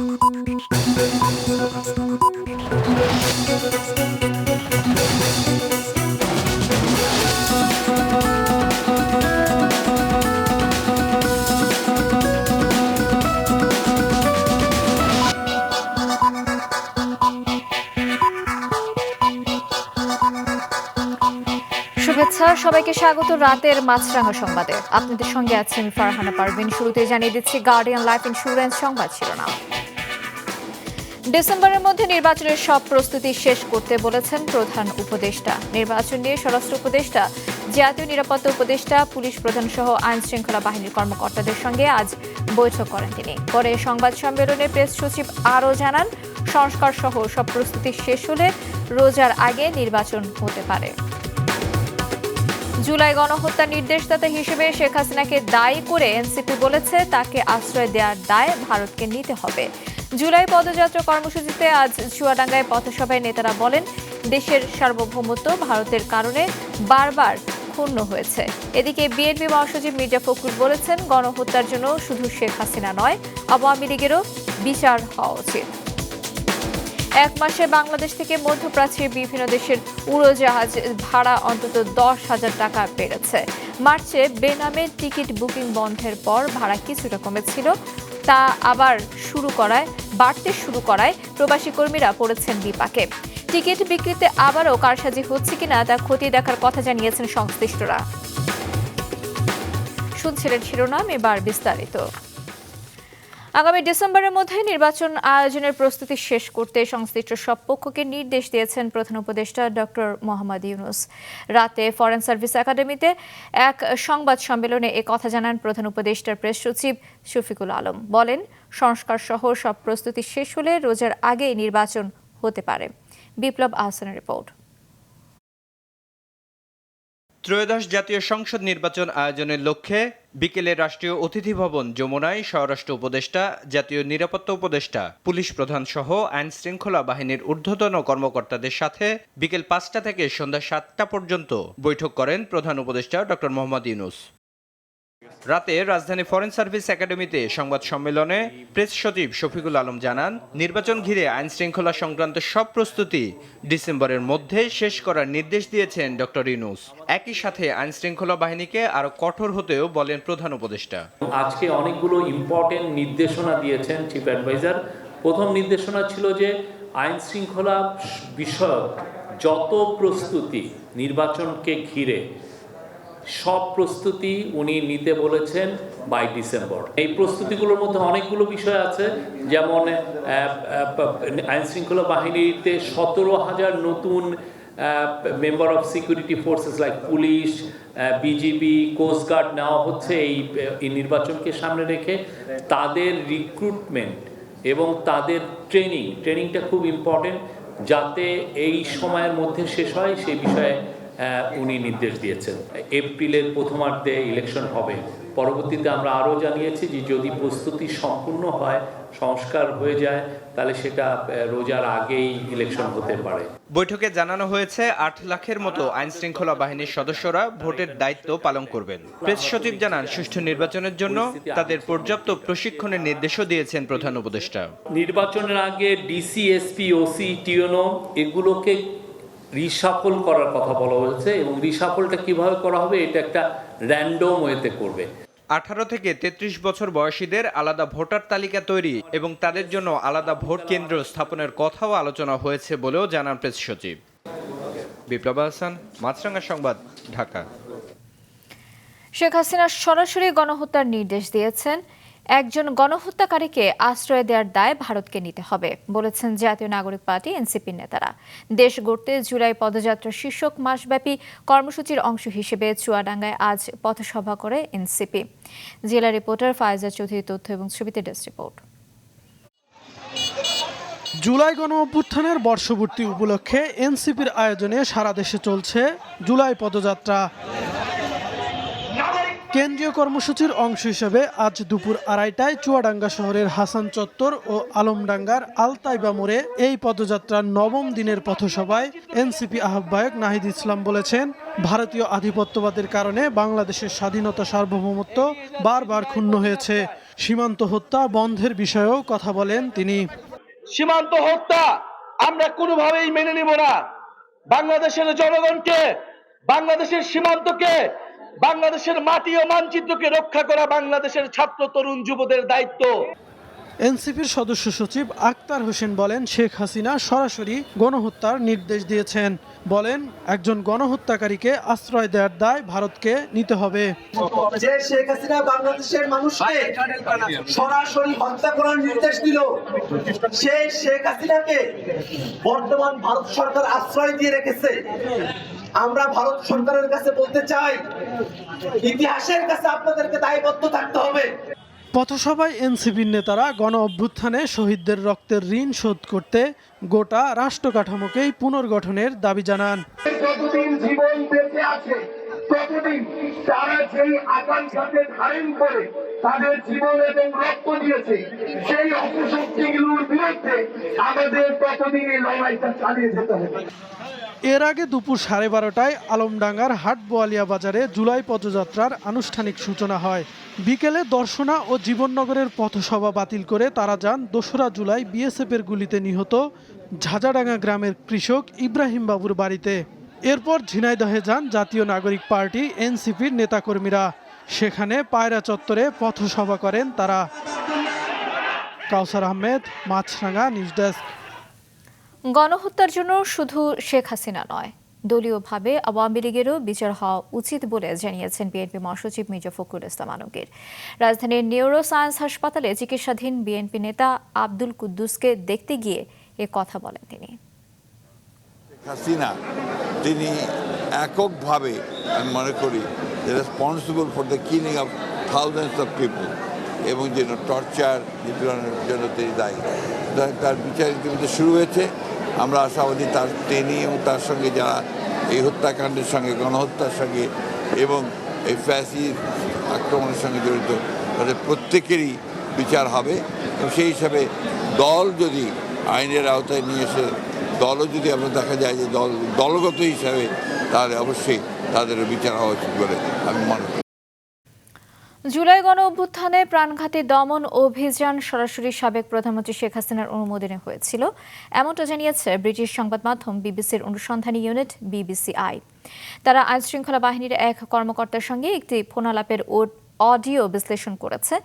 শুভেচ্ছা সবাইকে স্বাগত রাতের মাছরাঙা সংবাদে। আপনাদের সঙ্গে আছেন ফারহানা পারভিন। শুরুতে জানিয়ে দিচ্ছি গার্ডিয়ান লাইফ ইন্স্যুরেন্স সংবাদ শিরোনাম। ডিসেম্বরের মধ্যে নির্বাচনের সব প্রস্তুতি শেষ করতে বলেছেন প্রধান উপদেষ্টা। নির্বাচন নিয়ে স্বরাষ্ট্র উপদেষ্টা, জাতীয় নিরাপত্তা উপদেষ্টা, পুলিশ প্রধান সহ আইন শৃঙ্খলা বাহিনীর কর্মকর্তাদের সঙ্গে আজ বৈঠক করেন তিনি। পরে সংবাদ সম্মেলনে প্রেস সচিব আরও জানান, সংস্কার সহ সব প্রস্তুতি শেষ হলে রোজার আগে নির্বাচন হতে পারে। জুলাই গণহত্যার নির্দেশদাতা হিসেবে শেখ হাসিনাকে দায়ী করে এনসিপি বলেছে তাকে আশ্রয় দেওয়ার দায় ভারতকে নিতে হবে। জুলাই পদযাত্রা কর্মসূচিতে আজ চুয়াডাঙ্গায় পথসভায় নেতারা বলেন, দেশের সার্বভৌমত্ব ভারতের কারণে বারবার ক্ষুণ্ণ হয়েছে। এদিকে বিএনপি মহাসচিব মির্জা ফখরুল বলেছেন, গণহত্যার জন্য শুধু শেখ হাসিনা নয়, আওয়ামী লীগেরও বিচার হওয়া উচিত। এক মাসে বাংলাদেশ থেকে মধ্যপ্রাচ্যের বিভিন্ন দেশের উড়োজাহাজ ভাড়া অন্তত 10,000 টাকা বেড়েছে। মার্চে বেনামে টিকিট বুকিং বন্ধের পর ভাড়া কিছুটা কমেছিল, তা আবার বাড়তে শুরু করায় প্রবাসী কর্মীরা পড়েছেন বিপাকে। টিকিট বিক্রিতে আবারও কারসাজি হচ্ছে কিনা তা খতিয়ে দেখার কথা জানিয়েছেন সংশ্লিষ্টরা। শুনছিলেন শিরোনাম, এবার বিস্তারিত। আগামী ডিসেম্বরের মধ্যে নির্বাচন আয়োজনের প্রস্তুতি শেষ করতে সংশ্লিষ্ট সব পক্ষকে নির্দেশ দিয়েছেন প্রধান উপদেষ্টা ডক্টর মোহাম্মদ ইউনূস। রাতে ফরেন সার্ভিস একাডেমিতে এক সংবাদ সম্মেলনে এ কথা জানান প্রধান উপদেষ্টার প্রেস সচিব শফিকুল আলম। বলেন, সংস্কার সহ সব প্রস্তুতি শেষ হলে রোজার আগেই নির্বাচন হতে পারে। বিপ্লব আহসানের রিপোর্ট। ত্রয়োদশ জাতীয় সংসদ নির্বাচন আয়োজনের লক্ষ্যে বিকেলে রাষ্ট্রীয় অতিথি ভবন যমুনায় স্বরাষ্ট্র উপদেষ্টা, জাতীয় নিরাপত্তা উপদেষ্টা, পুলিশ প্রধান সহ আইন শৃঙ্খলা বাহিনীর ঊর্ধ্বতন কর্মকর্তাদের সাথে বিকেল 5টা থেকে সন্ধ্যা 7টা পর্যন্ত বৈঠক করেন প্রধান উপদেষ্টা ডক্টর মোহাম্মদ ইউনূস। রাতে রাজধানী ফরেন সার্ভিস একাডেমিতে সংবাদ সম্মেলনে প্রেস সচিব শফিকুল আলম জানান, নির্বাচন ঘিরে আইন শৃঙ্খলা সংক্রান্ত সব প্রস্তুতি ডিসেম্বরের মধ্যে শেষ করার নির্দেশ দিয়েছেন ডক্টর ইউনূস। একই সাথে আইন শৃঙ্খলা বাহিনীকে আরো কঠোর হতেও বলেন প্রধান উপদেষ্টা। আজকে অনেকগুলো ইম্পর্টেন্ট নির্দেশনা দিয়েছেন চিফ অ্যাডভাইজার। প্রথম নির্দেশনা ছিল যে আইন শৃঙ্খলা বিষয়ক যত প্রস্তুতি নির্বাচনকে ঘিরে সব প্রস্তুতি উনি নিতে বলেছেন বাই ডিসেম্বর। এই প্রস্তুতিগুলোর মধ্যে অনেকগুলো বিষয় আছে, যেমন আইন শৃঙ্খলা বাহিনীতে 17,000 নতুন member of security forces like police, BGB, coastguard নেওয়া হচ্ছে এই নির্বাচনকে সামনে রেখে। তাদের রিক্রুটমেন্ট এবং তাদের ট্রেনিংটা খুব ইম্পর্টেন্ট, যাতে এই সময়ের মধ্যে শেষ হয় সেই বিষয়ে উনি নির্দেশ দিয়েছেন। এপ্রিলের প্রথমার্ধে ইলেকশন হবে। পরবর্তীতে আমরা আরও জানিয়েছি যে যদি প্রস্তুতি সম্পূর্ণ হয়, সংস্কার হয়ে যায়, তাহলে সেটা রোজার আগেই ইলেকশন হতে পারে। বৈঠকে জানানো হয়েছে 8 লাখের মতো আইন শৃঙ্খলা বাহিনীর সদস্যরা ভোটের দায়িত্ব পালন করবেন। প্রেস সচিব জানান, সুষ্ঠু নির্বাচনের জন্য তাদের পর্যাপ্ত প্রশিক্ষণের নির্দেশও দিয়েছেন প্রধান উপদেষ্টা। নির্বাচনের আগে ডিসি, এসপি, ওসি, টিওনো এগুলোকে রিশাফল করার কথা বলা হয়েছে, এবং রিশাফলটা কিভাবে করা হবে এটা একটা র্যান্ডম ওয়েতে করবে। 18 থেকে 33 বছর বয়সীদের আলাদা ভোটার তালিকা তৈরি এবং তাদের জন্য আলাদা ভোট কেন্দ্র স্থাপনের কথাও আলোচনা হয়েছে বলেও জানান প্রেস সচিব। বিপ্লব আহসান, মাছরাঙা সংবাদ, ঢাকা। শেখ হাসিনা সরাসরি গণহত্যার নির্দেশ দিয়েছেন। একজন গণহত্যাকারীকে আশ্রয় দেওয়ার দায় ভারতকে নিতে হবে বলেছেন জাতীয় নাগরিক পার্টি এনসিপির নেতারা। দেশ গড়তে জুলাই পদযাত্রা শীর্ষক মাসব্যাপী কর্মসূচির অংশ হিসেবে চুয়াডাঙ্গায় আজ পথসভা করে এনসিপি। জেলা রিপোর্টার ফায়েজা চৌধুরী তথ্য এবং ছবিতে ডেস্ক রিপোর্ট। জুলাই গণঅভ্যুত্থানের বর্ষপূর্তি উপলক্ষে এনসিপির আয়োজনে সারা দেশে চলছে জুলাই পদযাত্রা। কেন্দ্রীয় কর্মসূচির অংশ হিসেবে আজ দুপুর 2:30টায় চুয়াডাঙ্গা শহরের হাসান চত্বর ও আলমডাঙ্গার আলতাইবা মোড়ে এই পদযাত্রার 9ম দিনের পথসভায় এনসিপি আহ্বায়ক নাহিদ ইসলাম বলেছেন, ভারতীয় আধিপত্যবাদের কারণে বাংলাদেশের স্বাধীনতা সার্বভৌমত্ব বারবার ক্ষুণ্ণ হয়েছে। সীমান্ত হত্যা বন্ধের বিষয়েও কথা বলেন তিনি। সীমান্ত হত্যা আমরা কোনোভাবেই মেনে নিব না। বাংলাদেশের জনগণকে, বাংলাদেশের সীমান্তকে, বাংলাদেশের মাটি ও মানচিত্রকে রক্ষা করা বাংলাদেশের ছাত্র তরুণ যুবদের দায়িত্ব। এনসিপির সদস্য সচিব আক্তার হোসেন বলেন, শেখ হাসিনা সরাসরি গণহত্যার নির্দেশ দিয়েছেন। বলেন, একজন গণহত্যাকারীকে আশ্রয় দেওয়ার দায় ভারতকে নিতে হবে। যে শেখ হাসিনা বাংলাদেশের মানুষকে সরাসরি হত্যা করার নির্দেশ দিল, সেই শেখ হাসিনাকে বর্তমান ভারত সরকার আশ্রয় দিয়ে রেখেছে। আমরা ভারত সরকারের কাছে বলতে চাই, ইতিহাসের কাছে আপনাদেরকে দায়বদ্ধ থাকতে হবে। পথসভায় এনসিপির নেতারা গণ অভ্যুত্থানে শহীদদের রক্তের ঋণ শোধ করতে গোটা রাষ্ট্র কাঠামোকেই পুনর্গঠনের দাবি জানান। যতদিন জীবন বেঁচে আছে ততদিন তারা সেই আকাঙ্ক্ষাকে ধারণ করে তাদের জীবন এবং রক্ত দিয়েছে, সেই অপশক্তিগুলোর বিরুদ্ধে আমাদের ততদিন এই লড়াইটা চালিয়ে যেতে হবে। এর আগে দুপুর 12:30টায় আলমডাঙ্গার হাটবোয়ালিয়া বাজারে জুলাই পদযাত্রার আনুষ্ঠানিক সূচনা হয়। বিকেলে দর্শনা ও জীবননগরের পথসভা বাতিল করে তারা যান 2রা জুলাই বিএসএফের গুলিতে নিহত ঝাঁঝাডাঙ্গা গ্রামের কৃষক ইব্রাহিম বাবুর বাড়িতে। এরপর ঝিনাইদহে যান জাতীয় নাগরিক পার্টি এনসিপির নেতাকর্মীরা। সেখানে পায়রা চত্বরে পথসভা করেন তারা। কাউসার আহমেদ, মাছরাঙা, নিউজ ডেস্ক। গণহত্যার জন্য শুধু শেখ হাসিনা নয়, দলীয়ভাবে আওয়ামী লীগেরও বিচার হওয়া উচিত বলে জানিয়েছেন বিএনপি মহাসচিব মির্জা ফখরুল ইসলাম আলমগীর। রাজধানীর নিউরো সায়েন্স হাসপাতালে চিকিৎসাধীন বিএনপি নেতা আব্দুল কুদ্দুসকে দেখতে গিয়ে এ কথা বলেন তিনি। হাসিনা তিনি এককভাবে, আমি মনে করি, responsible for the killing of thousands of people এবং যেন টর্চার নিপীড়নের জন্য তিনি দায়ী। তার বিচার ইতিমধ্যে শুরু হয়েছে। আমরা আশাবাদী তিনি এবং তার সঙ্গে যারা এই হত্যাকাণ্ডের সঙ্গে, গণহত্যার সঙ্গে এবং এই ফ্যাসির আক্রমণের সঙ্গে জড়িত তাদের প্রত্যেকেরই বিচার হবে। এবং সেই হিসাবে দল যদি আইনের আওতায় নিয়ে এসে দলও যদি আমরা দেখা যায় যে দলগত হিসাবে, তাহলে অবশ্যই তাদেরও বিচার হওয়া উচিত বলে আমি মনে করি। জুলাই গণ অভ্যুত্থানে প্রাণঘাতী দমন অভিযান সরাসরি সাবেক প্রধানমন্ত্রী শেখ হাসিনার অনুমোদনে হয়েছিল, এমনটা জানিয়েছে ব্রিটিশ সংবাদ মাধ্যম বিবিসির অনুসন্ধানী ইউনিট বিবিসিআই। তারা আইনশৃঙ্খলা বাহিনীর এক কর্মকর্তার সঙ্গে একটি ফোনালাপের অডিও বিশ্লেষণ করেছে,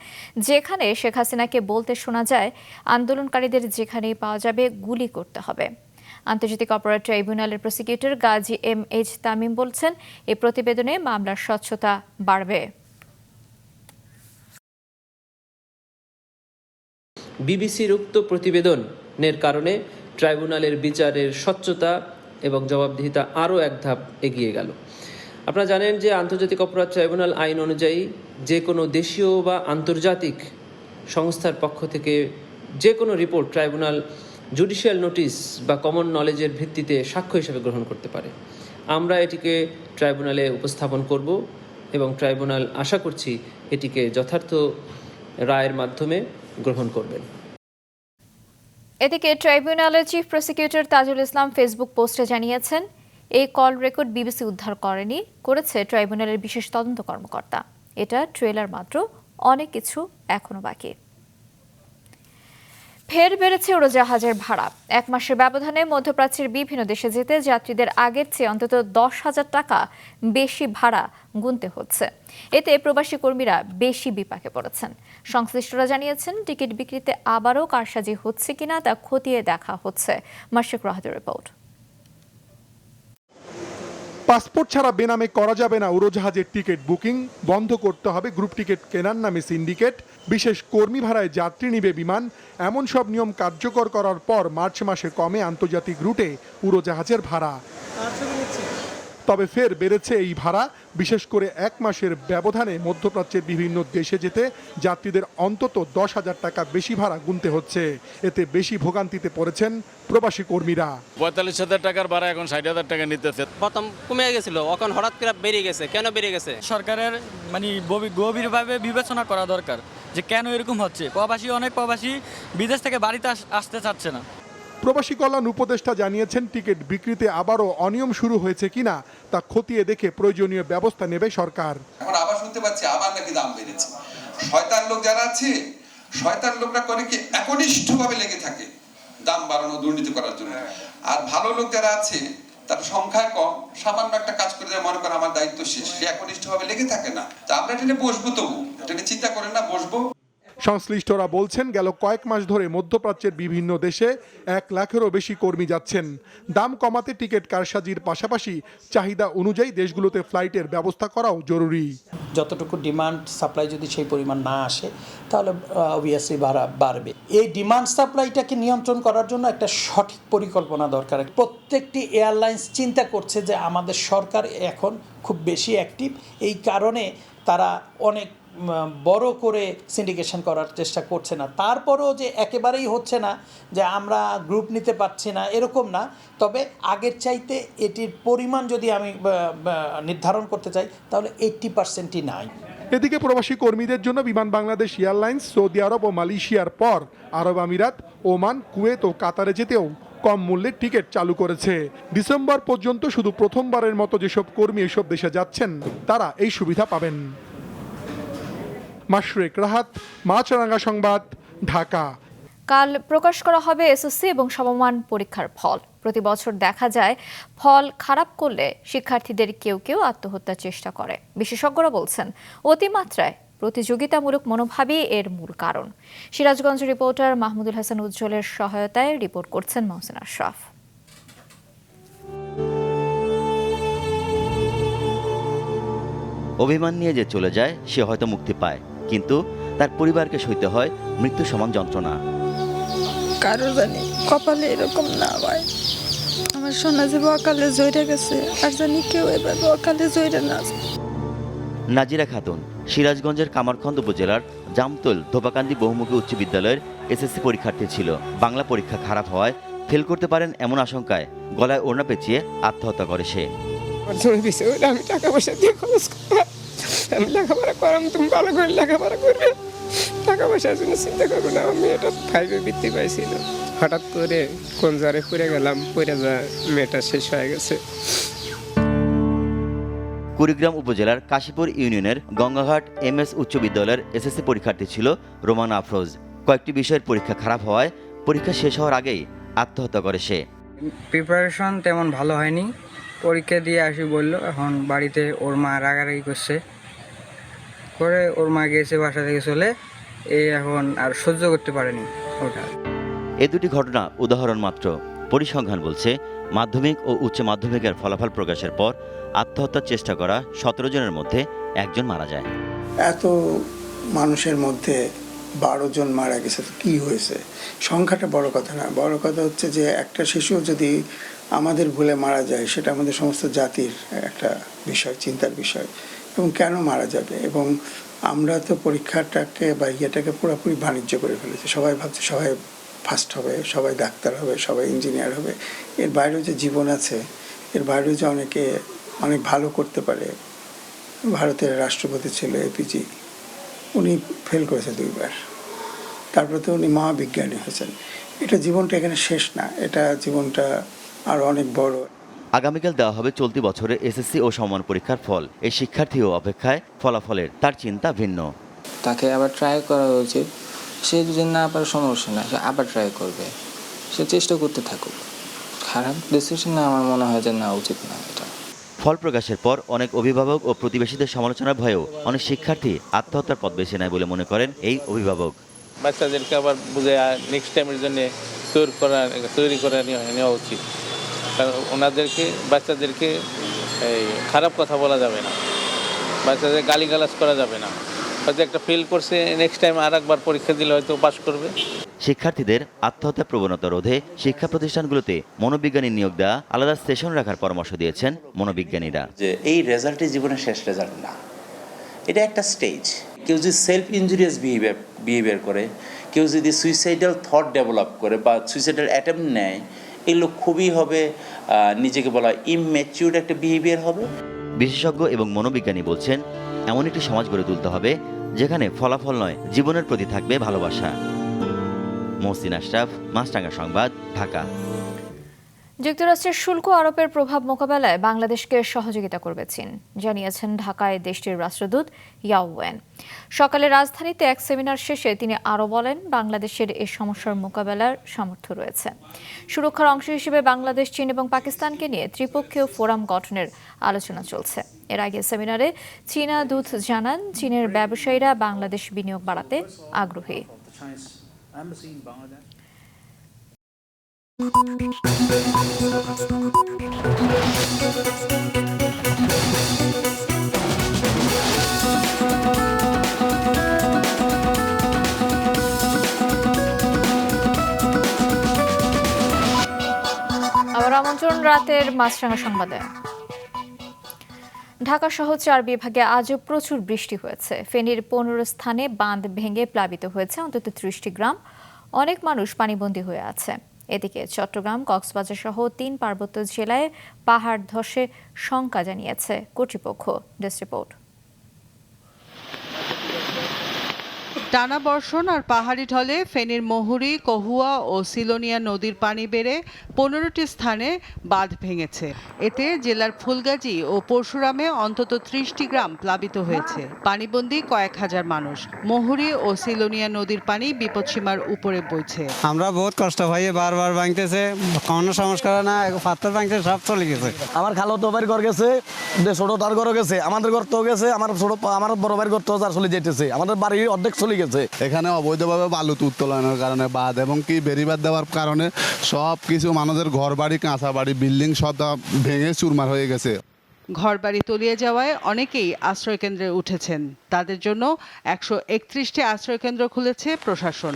যেখানে শেখ হাসিনাকে বলতে শোনা যায়, আন্দোলনকারীদের যেখানেই পাওয়া যাবে গুলি করতে হবে। আন্তর্জাতিক অপরাধ ট্রাইব্যুনালের প্রসিকিউটর গাজী MH তামিম বলছেন, এই প্রতিবেদনে মামলার স্বচ্ছতা বাড়বে। বিবিসির উক্ত প্রতিবেদনের কারণে ট্রাইব্যুনালের বিচারের স্বচ্ছতা এবং জবাবদিহিতা আরও এক ধাপ এগিয়ে গেল। আপনারা জানেন যে আন্তর্জাতিক অপরাধ ট্রাইব্যুনাল আইন অনুযায়ী যে কোনো দেশীয় বা আন্তর্জাতিক সংস্থার পক্ষ থেকে যে কোনো রিপোর্ট ট্রাইব্যুনাল জুডিশিয়াল নোটিশ বা কমন নলেজের ভিত্তিতে সাক্ষ্য হিসেবে গ্রহণ করতে পারে। আমরা এটিকে ট্রাইব্যুনালে উপস্থাপন করব এবং ট্রাইব্যুনাল আশা করছি এটিকে যথার্থ রায়ের মাধ্যমে গ্রহণ করবেন। এদিকে ট্রাইব্যুনালের chief prosecutor Tajul Islam Facebook পোস্টে জানিয়েছেন, এই কল রেকর্ড বিবিসি উদ্ধার করেছে ট্রাইব্যুনালের বিশেষ তদন্ত কর্মকর্তা। এটা ট্রেলার মাত্র, অনেক কিছু এখনো বাকি। ফের বেড়েছে উড়োজাহাজের ভাড়া। 1 মাসের ব্যবধানে মধ্যপ্রাচ্যের বিভিন্ন দেশে যেতে যাত্রীদের আগের চেয়ে অন্তত 10,000 টাকা বেশি ভাড়া গুনতে হচ্ছে। এতে প্রবাসী কর্মীরা বেশি বিপাকে পড়েছেন। সংশ্লিষ্টরা জানিয়েছেন, টিকিট বিক্রিতে আবারও কারসাজি হচ্ছে কিনা তা খতিয়ে দেখা হচ্ছে। মাশরুক রাহাতের রিপোর্ট। পাসপোর্ট ছাড়া বেনামে করা যাবে না উড়োজাহাজের টিকিট বুকিং, বন্ধ করতে হবে গ্রুপ টিকিট কেনার নামে সিন্ডিকেট, বিশেষ কর্মী ভাড়ায় যাত্রী নিবে বিমান, এমন সব নিয়ম কার্যকর করার পর মার্চ মাসে কমে আন্তর্জাতিক রুটে উড়োজাহাজের ভাড়া। তবে ফের বেড়েছে এই ভাড়া। বিশেষ করে 1 মাসের ব্যবধানে মধ্যপ্রাচ্যের বিভিন্ন দেশে যেতে যাত্রীদের অন্তত 10,000 টাকা বেশি ভাড়া গুনতে হচ্ছে। এতে বেশি ভোগান্তিতে পড়েছেন প্রবাসী কর্মীরা। 45,000 টাকার ভাড়া এখন 60,000 টাকা নিতেছে। প্রথম কমে গেছিল, এখন হঠাৎ করে বেড়ে গেছে। কেন বেড়ে গেছে? সরকারের মানে গভীরভাবে বিবেচনা করা দরকার যে কেন এরকম হচ্ছে। অনেক প্রবাসী বিদেশ থেকে বাড়িতে আসতে চাচ্ছে না। প্রবাসী কল্যাণ উপদেষ্টা জানিয়েছেন, টিকিট বিক্রিতে আবারও অনিয়ম শুরু হয়েছে কিনা তা খতিয়ে দেখে প্রয়োজনীয় ব্যবস্থা নেবে সরকার। এখন আবার শুনতে পাচ্ছি আবার নাকি দাম বেড়েছে। শয়তান লোক যারা আছে, শয়তান লোকরা করে কি একনিষ্ঠভাবে লেগে থাকে দাম বাড়ানো, দুর্নীতি করার জন্য। আর ভালো লোক যারা আছে তার সংখ্যায় কম, সামান্য একটা কাজ করে দেয়, মনে করে আমার দায়িত্ব শেষ, সে একনিষ্ঠভাবে লেগে থাকে না। তা আমরা এটা নিয়ে বসবো, তবু এটা নিয়ে চিন্তা করেন না, বসবো। সংশ্লিষ্টরা বলছেন, গেল কয়েক মাস ধরে মধ্যপ্রাচ্যের বিভিন্ন দেশে 1 লাখেরও বেশি কর্মী যাচ্ছেন। দাম কমাতে টিকিট কারসাজির পাশাপাশি চাহিদা অনুযায়ী দেশগুলোতে ফ্লাইটের ব্যবস্থা করাও জরুরি। যতটুকু ডিমান্ড সাপ্লাই যদি সেই পরিমাণ না আসে তাহলে অবভিয়াসলি ভাড়া বাড়বে। এই ডিমান্ড সাপ্লাইটাকে নিয়ন্ত্রণ করার জন্য একটা সঠিক পরিকল্পনা দরকার। প্রত্যেকটি এয়ারলাইন্স চিন্তা করছে যে আমাদের সরকার এখন খুব বেশি অ্যাক্টিভ, এই কারণে তারা অনেক বড় করে সিন্ডিকেশন করার চেষ্টা করছে না। তারপরেও যে একেবারেই হচ্ছে না, যে আমরা গ্রুপ নিতে পারছি না, এরকম না। তবে আগের চাইতে এটির পরিমাণ যদি আমি নির্ধারণ করতে চাই তাহলে 80%ই নাই। এদিকে প্রবাসী কর্মীদের জন্য বিমান বাংলাদেশ এয়ারলাইন্স সৌদি আরব ও মালয়েশিয়ার পর আরব আমিরাত, ওমান, কুয়েত ও কাতারে যেতেও কম মূল্যে টিকিট চালু করেছে। ডিসেম্বর পর্যন্ত শুধু প্রথমবারের মতো যেসব কর্মী এসব দেশে যাচ্ছেন তারা এই সুবিধা পাবেন। মাশরেক রাহাত, মাছরাঙ্গা সংবাদ, ঢাকা। কাল প্রকাশ করা হবে এসএসসি এবং সমমান পরীক্ষার ফল। প্রতি বছর দেখা যায় ফল খারাপ করলে শিক্ষার্থীদের কেউ কেউ আত্মহত্যার চেষ্টা করে। বিশেষজ্ঞরা বলছেন, অতিমাত্রায় প্রতিযোগিতামূলক মনোভাবই এর মূল কারণ। সিরাজগঞ্জ রিপোর্টার মাহমুদুল হাসান উজ্জ্বলের সহায়তায় রিপোর্ট করছেন মহসিন আশরাফ। অভিমান নিয়ে যে চলে যায় সে হয়তো মুক্তি পায়, কিন্তু তার পরিবারকে সইতে হয় মৃত্যু সমান যন্ত্রণা। কারো জানি কপালে এরকম না হয়। আমার সোনা যে অকালে জয়রে গেছে, আর জানি কেউ এভাবে অকালে জয়রে না। নাজিরা খাতুন সিরাজগঞ্জের কামারখন্দ উপজেলার জামতল ধোপাকান্দি বহুমুখী উচ্চ বিদ্যালয়ের এসএসসি পরীক্ষার্থী ছিল। বাংলা পরীক্ষা খারাপ হওয়ায় ফেল করতে পারেন এমন আশঙ্কায় গলায় ওড়না পেঁচিয়ে আত্মহত্যা করে সে। আমি টাকা পয়সা দিয়ে খরচ করবো, আমি লেখাপড়া করাম, তুমি ভালো করে লেখাপড়া করবে, টাকা পয়সার জন্য চিন্তা করবো না। আমি এটা 5-এ বৃত্তি পাইছিল, হঠাৎ করে কোন জ্বরে পড়ে গেলাম, পড়ে যা মেয়েটা শেষ হয়ে গেছে। কুড়িগ্রাম উপজেলার কাশীপুর ইউনিয়নের গঙ্গাঘাট MS উচ্চ বিদ্যালয়ের এসএসসি পরীক্ষার্থী ছিল রোমান আফরোজ। কয়েকটি বিষয়ের পরীক্ষা খারাপ হওয়ায় পরীক্ষা শেষ হওয়ার আগেই আত্মহত্যা করে সে। প্রিপারেশন তেমন ভালো হয়নি, পরীক্ষা দিয়ে আসি বললো। এখন বাড়িতে ওর মা রাগারাগি করছে, করে ওর মা গেছে বাসা থেকে চলে, এই এখন আর সহ্য করতে পারেনি ওটা। এ দুটি ঘটনা উদাহরণ মাত্র। পরিসংখ্যান বলছে, মাধ্যমিক ও উচ্চ মাধ্যমিকের ফলাফল প্রকাশের পর আত্মহত্যার চেষ্টা করা 17 জনের মধ্যে 1 জন মারা যায়। এত মানুষের মধ্যে 12 জন মারা গেছে, তো কী হয়েছে? সংখ্যাটা বড় কথা না, বড় কথা হচ্ছে যে একটা শিশু যদি আমাদের ভুলে মারা যায়, সেটা আমাদের সমস্ত জাতির একটা বিষয়, চিন্তার বিষয়। এবং কেন মারা যাবে? এবং আমরা তো পরীক্ষাটাকে বা ইয়েটাকে পুরোপুরি বাণিজ্য করে ফেলেছি। সবাই ভাবছে সবাই ফার্স্ট হবে, সবাই ডাক্তার হবে, সবাই ইঞ্জিনিয়ার হবে। এর বাইরেও যে জীবন আছে, এর বাইরেও যে অনেকে অনেক ভালো করতে পারে। ভারতের রাষ্ট্রপতি ছিল APJ, উনি ফেল করেছে 2 বার, তারপরে তো উনি মহাবিজ্ঞানী হয়েছেন। এটা জীবনটা এখানে শেষ না, এটা জীবনটা আরও অনেক বড়। আগামীকাল দেওয়া হবে চলতি বছরের এসএসসি ও সমমান পরীক্ষার ফল। এই শিক্ষার্থীও অপেক্ষায় ফলাফলের, তার চিন্তা ভিন্ন। তাকে আবার ট্রাই করা উচিত, সে যদি না পারে সমস্যা না, সে আবার ট্রাই করবে, সে চেষ্টা করতে থাকুক। খারাপ ডিসিশন না, আমার মনে হয় যে না, উচিত না এটা। ফল প্রকাশের পর অনেক অভিভাবক ও প্রতিবেশীদের সমালোচনার ভয়েও অনেক শিক্ষার্থী আত্মহত্যার পথ বেছে নেয় বলে মনে করেন এই অভিভাবক। বাচ্চাদেরকে আবার বুঝে নেক্সট টাইমের জন্য তৈরি করে নেওয়া উচিত। কারণ বাচ্চাদেরকে এই খারাপ কথা বলা যাবে না, বাচ্চাদের গালিগালাজ করা যাবে না, হয়তো একটা ফেল করছে, নেক্সট টাইম আর একবার পরীক্ষা দিলে হয়তো পাশ করবে। শিক্ষার্থীদের আত্মহত্যা প্রবণতা রোধে শিক্ষা প্রতিষ্ঠানগুলোতে মনোবিজ্ঞানী নিয়োগ দেওয়া, আলাদা সেশন রাখার পরামর্শ দিয়েছেন মনোবিজ্ঞানীরা। যে এই রেজাল্টই জীবনের শেষ রেজাল্ট না, এটা একটা স্টেজ। কেউ যদি সেলফ ইনজুরিয়াস বিহেভিয়ার করে, কেউ যদি সুইসাইডাল থট ডেভেলপ করে বা সুইসাইডাল অ্যাটেম্প নেয়, এগুলো খুবই হবে নিজেকে বলা ইমম্যাচিউর একটা বিহেভিয়ার হবে। বিশেষজ্ঞ এবং মনোবিজ্ঞানী বলছেন, এমন একটি সমাজ গড়ে তুলতে হবে যেখানে ফলাফল নয়, জীবনের প্রতি থাকবে ভালোবাসা। মহসিন আশরাফ, মাছরাঙা সংবাদ, ঢাকা। যুক্তরাষ্ট্রের শুল্ক আরোপের প্রভাব মোকাবেলায় বাংলাদেশকে সহযোগিতা করবে চীন, জানিয়েছেন ঢাকায় দেশটির রাষ্ট্রদূত ইয়াও ওয়েন। সকালে রাজধানীতে এক সেমিনার শেষে তিনি আরও বলেন, বাংলাদেশের এই সমস্যার মোকাবেলার সামর্থ্য রয়েছে। সুরক্ষার অংশ হিসেবে বাংলাদেশ, চীন এবং পাকিস্তানকে নিয়ে ত্রিপক্ষীয় ফোরাম গঠনের আলোচনা চলছে। এর আগে সেমিনারে চীনা দূত জানান, চীনের ব্যবসায়ীরা বাংলাদেশ বিনিয়োগ বাড়াতে আগ্রহী। আবার আমন্ত্রণ রাতের মাছরাঙা সংবাদে। ঢাকা সহ 4 বিভাগে আজও প্রচুর বৃষ্টি হয়েছে। ফেনীর 15 স্থানে বাঁধ ভেঙে প্লাবিত হয়েছে অন্তত 30টি গ্রাম। অনেক মানুষ পানিবন্দী হয়ে আছে। এদিকে চট্টগ্রাম, কক্সবাজার সহ 3 পার্বত্য জেলায় পাহাড় ধসে শঙ্কা জানিয়েছে কর্তৃপক্ষ। Desk report. টানা বর্ষণ আর পাহাড়ি ঢলে ফেনীর মহুরী, কহুয়া ও সিলোনিয়া নদীর পানি বেড়ে 15টি স্থানে বাঁধ ভেঙেছে। এতে জেলার ফুলগাজী ও পরশুরামে অন্তত 30টি গ্রাম প্লাবিত হয়েছে। পানিবন্দী কয়েক হাজার মানুষ। মহুরী ও সিলোনিয়া নদীর পানি বিপদসীমার উপরে বইছে। আমরা বহুত কষ্ট পাই, বারবার ভাঙতেছে, কোনো সংস্কার না, পাথর ভাঙতে সব চলে গেছে। আমার খালো তো বাড়ি ঘর গেছে, ছোট তার ঘর গেছে, আমাদের ঘর তো গেছে, আমার বড় বাড়ির ঘর তো চলে যেতেছে, আমাদের বাড়ি অর্ধেক চলে গেছে। এখানে অবৈধভাবে বালু উত্তোলনের কারণে বাঁধ এবং কি বেড়িবাঁধ দেওয়ার কারণে সব কিছু মানুষের ঘর বাড়ি, কাঁচা বাড়ি, বিল্ডিং সব ভেঙে চুরমার হয়ে গেছে। ঘরবাড়ি তলিয়ে যাওয়ায় অনেকেই আশ্রয়কেন্দ্রে উঠেছেন। তাদের জন্য 131টি আশ্রয়কেন্দ্র খুলেছে প্রশাসন।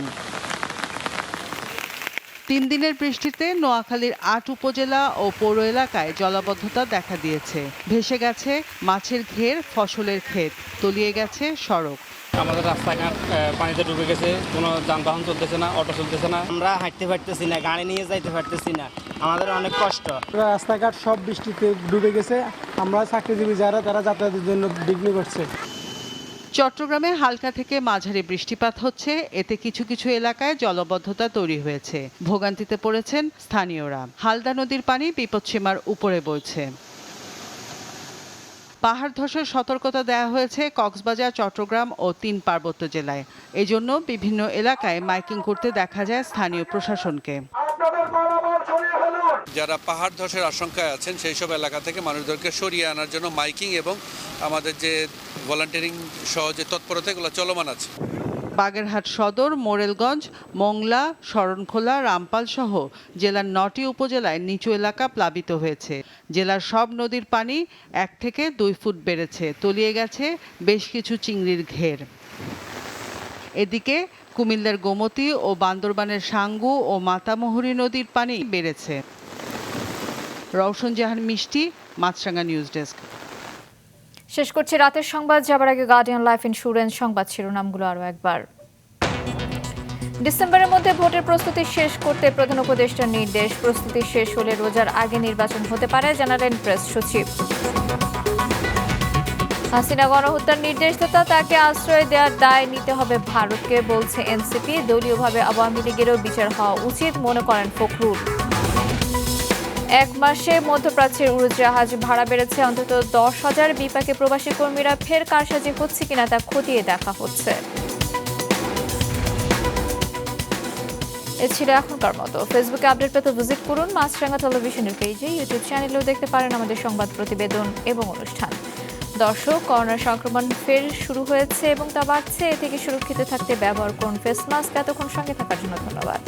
3 দিনের বৃষ্টিতে নোয়াখালীর 8 উপজেলা ও পৌর এলাকায় জলাবদ্ধতা দেখা দিয়েছে। ভেসে গেছে মাছের ঘের, ফসলের ক্ষেত, তলিয়ে গেছে সড়ক। আমাদের রাস্তাঘাট পানিতে ডুবে গেছে, কোনো যানবাহন চলতেছে না, অটো চলতেছে না, আমরা হাঁটতে পারতেছি না, গাড়ি নিয়ে যাইতে পারতেছি না, আমাদের অনেক কষ্ট। রাস্তাঘাট সব বৃষ্টিতে ডুবে গেছে। আমরা চাকরিজীবী যারা, তারা যাতায়াতের জন্য বিঘ্ন করছে। চট্টগ্রামে হালকা থেকে মাঝারি বৃষ্টিপাত হচ্ছে, এতে কিছু কিছু এলাকায় জলবদ্ধতা তৈরি হয়েছে। ভোগান্তিতে পড়েছেন স্থানীয়রা। হালদা নদীর পানি বিপদসীমার উপরে বইছে। পাহাড় ধসের সতর্কতা দেওয়া হয়েছে কক্সবাজার, চট্টগ্রাম ও 3 পার্বত্য জেলায়। এজন্য বিভিন্ন এলাকায় মাইকিং করতে দেখা যায় স্থানীয় প্রশাসনকে। যারা পাহাড় ধসের আশঙ্কায় আছেন সেই সব এলাকা থেকে মানুষদেরকে সরিয়ে আনার জন্য মাইকিং এবং আমাদের যে ভলান্টিয়ারিং সহ যে তৎপরতা এগুলো চলমান আছে। বাগেরহাট সদর, মোরেলগঞ্জ, মোংলা, শরণখোলা, রামপাল সহ জেলার 9টি উপজেলায় নিচু এলাকা প্লাবিত হয়েছে। জেলার সব নদীর পানি 1 থেকে 2 ফুট বেড়েছে। তলিয়ে গেছে বেশ কিছু চিংড়ির ঘের। এদিকে কুমিল্লার গোমতী ও বান্দরবানের সাঙ্গু ও মাতামুহুরী নদীর পানি বেড়েছে। রওশন জাহান মিষ্টি, মাছরাঙা নিউজ ডেস্ক। শেষ করছি রাতের সংবাদ। যাবার আগে গার্ডিয়ান লাইফ ইন্স্যুরেন্স সংবাদ শিরোনামগুলো আরও একবার। ডিসেম্বরের মধ্যে ভোটের প্রস্তুতি শেষ করতে প্রধান উপদেষ্টার নির্দেশ। প্রস্তুতি শেষ হলে রোজার আগে নির্বাচন হতে পারে, জানালেন প্রেস সচিব। হাসিনা গণহত্যার নির্দেশদাতা, তাকে আশ্রয় দেওয়ার দায় নিতে হবে ভারতকে, বলছে এনসিপি। দলীয়ভাবে আওয়ামী লীগেরও বিচার হওয়া উচিত, মনে করেন ফখরুল। 1 মাসে মধ্যপ্রাচ্যের উড়োজাহাজ ভাড়া বেড়েছে অন্তত 10,000। বিপাকে প্রবাসী কর্মীরা ফের কারসাজি হচ্ছে কিনা তা খতিয়ে দেখা হচ্ছে। এ ছিল এখনকার মতো। ফেসবুকে আপডেট পেতে ভিজিট করুন মাছরাঙা টেলিভিশনের পেজে। ইউটিউব চ্যানেলেও দেখতে পারেন আমাদের সংবাদ, প্রতিবেদন এবং অনুষ্ঠান। দর্শক, করোনা সংক্রমণ ফের শুরু হয়েছে এবং তা বাড়ছে। এ থেকে সুরক্ষিত থাকতে ব্যবহার করুন ফেস মাস্ক। এতক্ষণ সঙ্গে থাকার জন্য ধন্যবাদ।